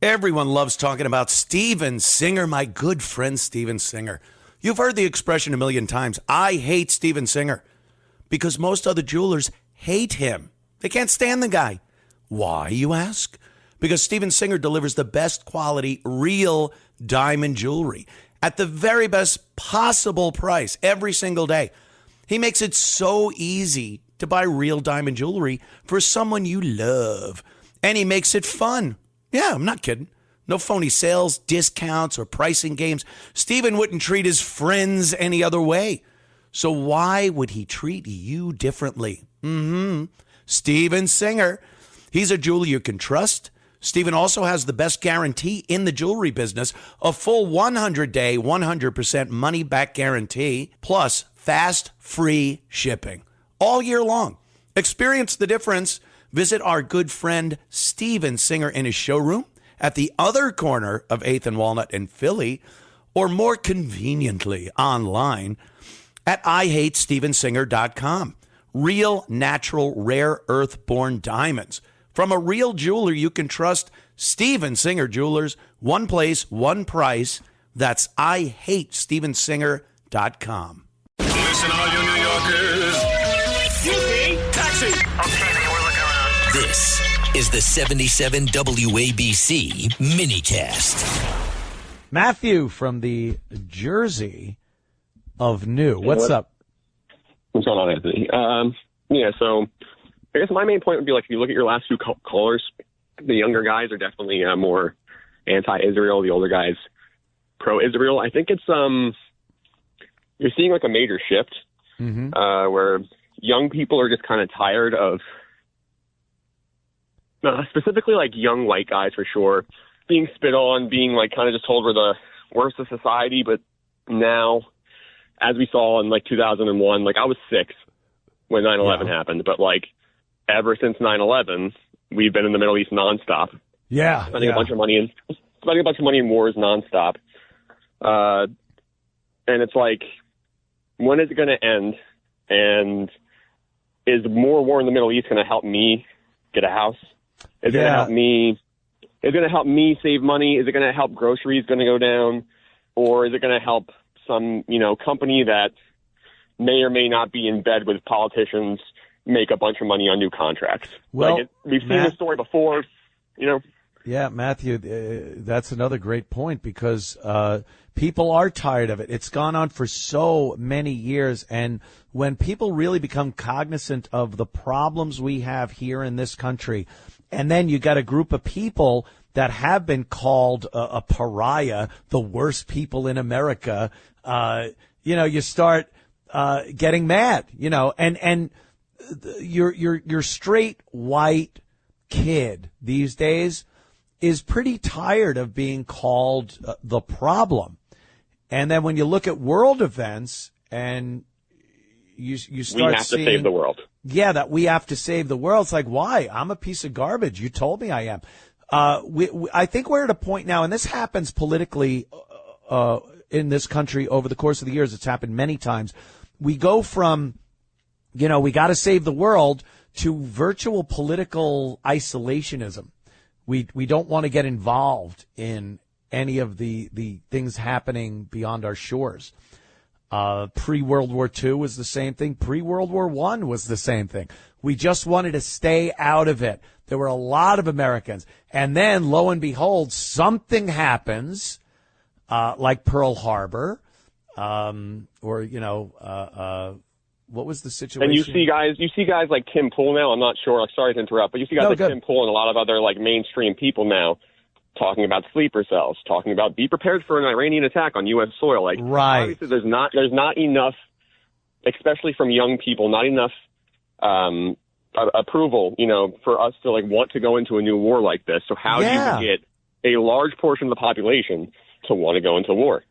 Everyone loves talking about Steven Singer, my good friend Steven Singer. You've heard the expression a million times. I hate Steven Singer because most other jewelers hate him. They can't stand the guy. Why, you ask? Because Steven Singer delivers the best quality, real diamond jewelry at the very best possible price every single day. He makes it so easy to buy real diamond jewelry for someone you love. And he makes it fun. Yeah, I'm not kidding. No phony sales, discounts, or pricing games. Steven wouldn't treat his friends any other way. So why would he treat you differently? Steven Singer. He's a jeweler you can trust. Steven also has the best guarantee in the jewelry business, a full 100-day, 100% money-back guarantee, plus fast, free shipping all year long. Experience the difference. Visit our good friend Steven Singer in his showroom at the other corner of 8th and Walnut in Philly, or more conveniently online at IHateStevenSinger.com. Real, natural, rare earth-born diamonds from a real jeweler you can trust. Steven Singer Jewelers, one place, one price. That's IHateStevenSinger.com. Listen, all you New Yorkers. Excuse me, taxi. Okay, we're looking around. This is the 77 WABC minicast. Matthew from the Jersey of New. What's up? What's going on, Anthony? So I guess my main point would be, like, if you look at your last two callers, the younger guys are definitely more anti-Israel. The older guys pro-Israel. I think it's you're seeing like a major shift where young people are just kind of tired of, specifically like young white guys for sure, being spit on, being like kind of just told we're the worst of society. But now, as we saw in like 2001, like I was 6 when 9/11 happened, but like ever since 9/11, we've been in the Middle East nonstop. Yeah, spending a bunch of money in wars nonstop. And it's like, when is it going to end? And is more war in the Middle East going to help me get a house? Is it going to help me? Is it going to help me save money? Is it going to help groceries going to go down? Or is it going to help some, company that may or may not be in bed with politicians make a bunch of money on new contracts? Well, we've seen this story before, Yeah, Matthew, that's another great point because people are tired of it. It's gone on for so many years, and when people really become cognizant of the problems we have here in this country, and then you got a group of people that have been called a pariah, the worst people in America, you start getting mad, and your straight white kid these days is pretty tired of being called the problem. And then when you look at world events and you start we have seeing, to save the world. Yeah, that we have to save the world. It's like, why? I'm a piece of garbage. You told me I am. I think we're at a point now, and this happens politically in this country over the course of the years. It's happened many times. We go from, we got to save the world to virtual political isolationism. We don't want to get involved in any of the things happening beyond our shores. Pre-World War II was the same thing. Pre-World War I was the same thing. We just wanted to stay out of it. There were a lot of Americans. And then, lo and behold, something happens, like Pearl Harbor, what was the situation? And you see guys like Tim Pool now. I'm not sure. I'm sorry to interrupt, but you see guys Tim Pool and a lot of other like mainstream people now talking about sleeper cells, talking about be prepared for an Iranian attack on U.S. soil. Like, obviously, there's not enough, especially from young people, not enough approval, for us to like want to go into a new war like this. So how do you get a large portion of the population to want to go into war?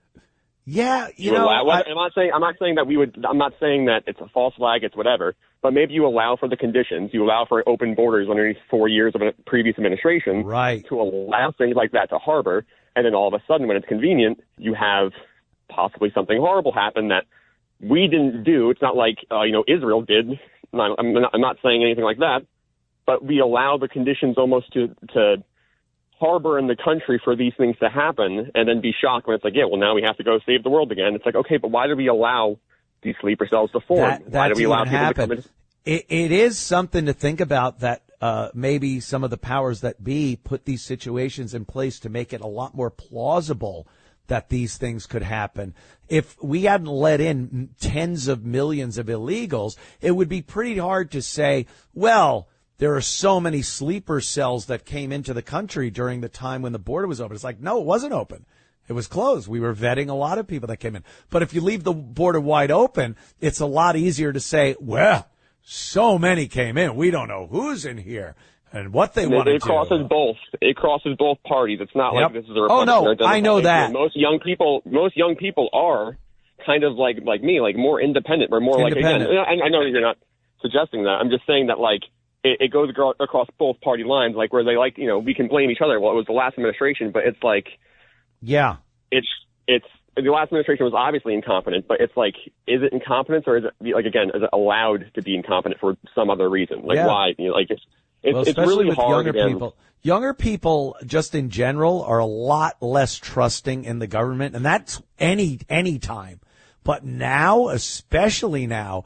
Yeah, I'm not saying that I'm not saying that it's a false flag, it's whatever, but maybe you allow for the conditions, you allow for open borders underneath 4 years of a previous administration, right, to allow things like that to harbor, and then all of a sudden, when it's convenient, you have possibly something horrible happen that we didn't do. It's not like Israel did. I'm not saying anything like that, but we allow the conditions almost to harbor in the country for these things to happen and then be shocked when it's like, yeah, well, now we have to go save the world again. It's like, okay, but why do we allow these sleeper cells to form? Why do we allow people to come in? It is something to think about that maybe some of the powers that be put these situations in place to make it a lot more plausible that these things could happen. If we hadn't let in tens of millions of illegals, it would be pretty hard to say, well, there are so many sleeper cells that came into the country during the time when the border was open. It's like, no, it wasn't open. It was closed. We were vetting a lot of people that came in. But if you leave the border wide open, it's a lot easier to say, well, so many came in. We don't know who's in here and what they want to do. It crosses both. It crosses both parties. It's not like this is a Republican. Oh, no, I know that. Most young people are kind of like me, like more independent. We're more like, again, I know that you're not suggesting that. I'm just saying that, like, it goes across both party lines, like where they like, we can blame each other. Well, it was the last administration, but it's like, yeah, it's the last administration was obviously incompetent, but it's like, is it incompetence or is it, like, again, is it allowed to be incompetent for some other reason? Like, why? It's really with hard. Younger people. Younger people, just in general, are a lot less trusting in the government, and that's any time. But now, especially now,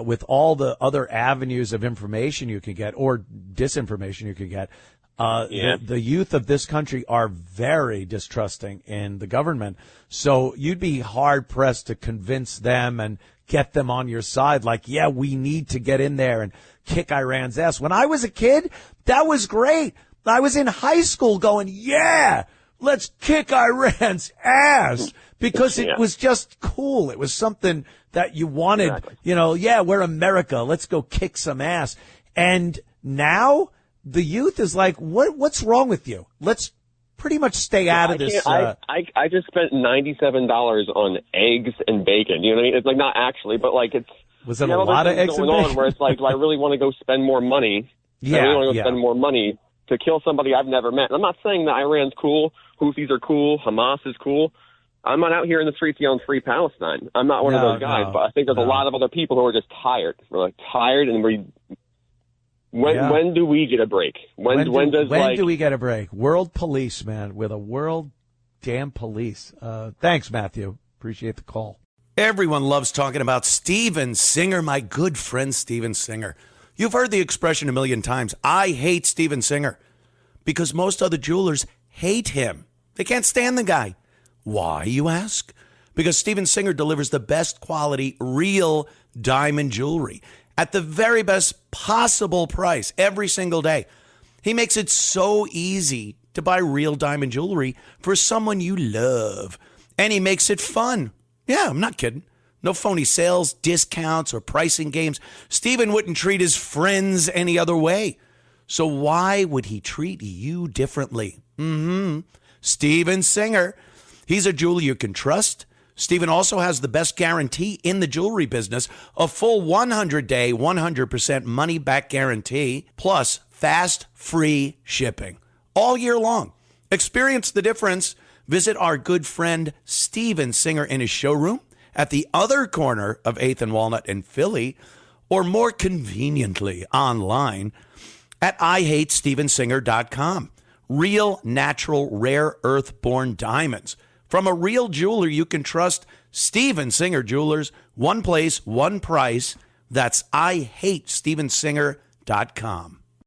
with all the other avenues of information you can get or disinformation you can get, the youth of this country are very distrusting in the government. So you'd be hard pressed to convince them and get them on your side. Like, yeah, we need to get in there and kick Iran's ass. When I was a kid, that was great. I was in high school going, yeah, let's kick Iran's ass, because it was just cool. It was something that you wanted, we're America. Let's go kick some ass. And now the youth is like, what's wrong with you? Let's pretty much stay out of this. I just spent $97 on eggs and bacon. You know what I mean? It's like, not actually, but like, it's, was it a lot of eggs and bacon? Where it's like, do I really want to go spend more money? I really want to go spend more money to kill somebody I've never met. And I'm not saying that Iran's cool, Houthis are cool, Hamas is cool. I'm not out here in the streets yelling Free Palestine. I'm not one of those guys, but I think there's a lot of other people who are just tired. We're like tired, and when do we get a break? When do we get a break? World police, man. We're the world damn police. Thanks, Matthew. Appreciate the call. Everyone loves talking about Steven Singer, my good friend Steven Singer. You've heard the expression a million times. I hate Steven Singer, because most other jewelers hate him. They can't stand the guy. Why, you ask? Because Steven Singer delivers the best quality, real diamond jewelry at the very best possible price every single day. He makes it so easy to buy real diamond jewelry for someone you love. And he makes it fun. Yeah, I'm not kidding. No phony sales, discounts, or pricing games. Steven wouldn't treat his friends any other way. So why would he treat you differently? Steven Singer. He's a jeweler you can trust. Steven also has the best guarantee in the jewelry business, a full 100-day, 100% money-back guarantee, plus fast, free shipping all year long. Experience the difference. Visit our good friend Steven Singer in his showroom at the other corner of 8th and Walnut in Philly, or more conveniently online at IHateStevenSinger.com. Real, natural, rare earth-born diamonds from a real jeweler you can trust. Steven Singer Jewelers. One place, one price. That's IHateStevenSinger.com.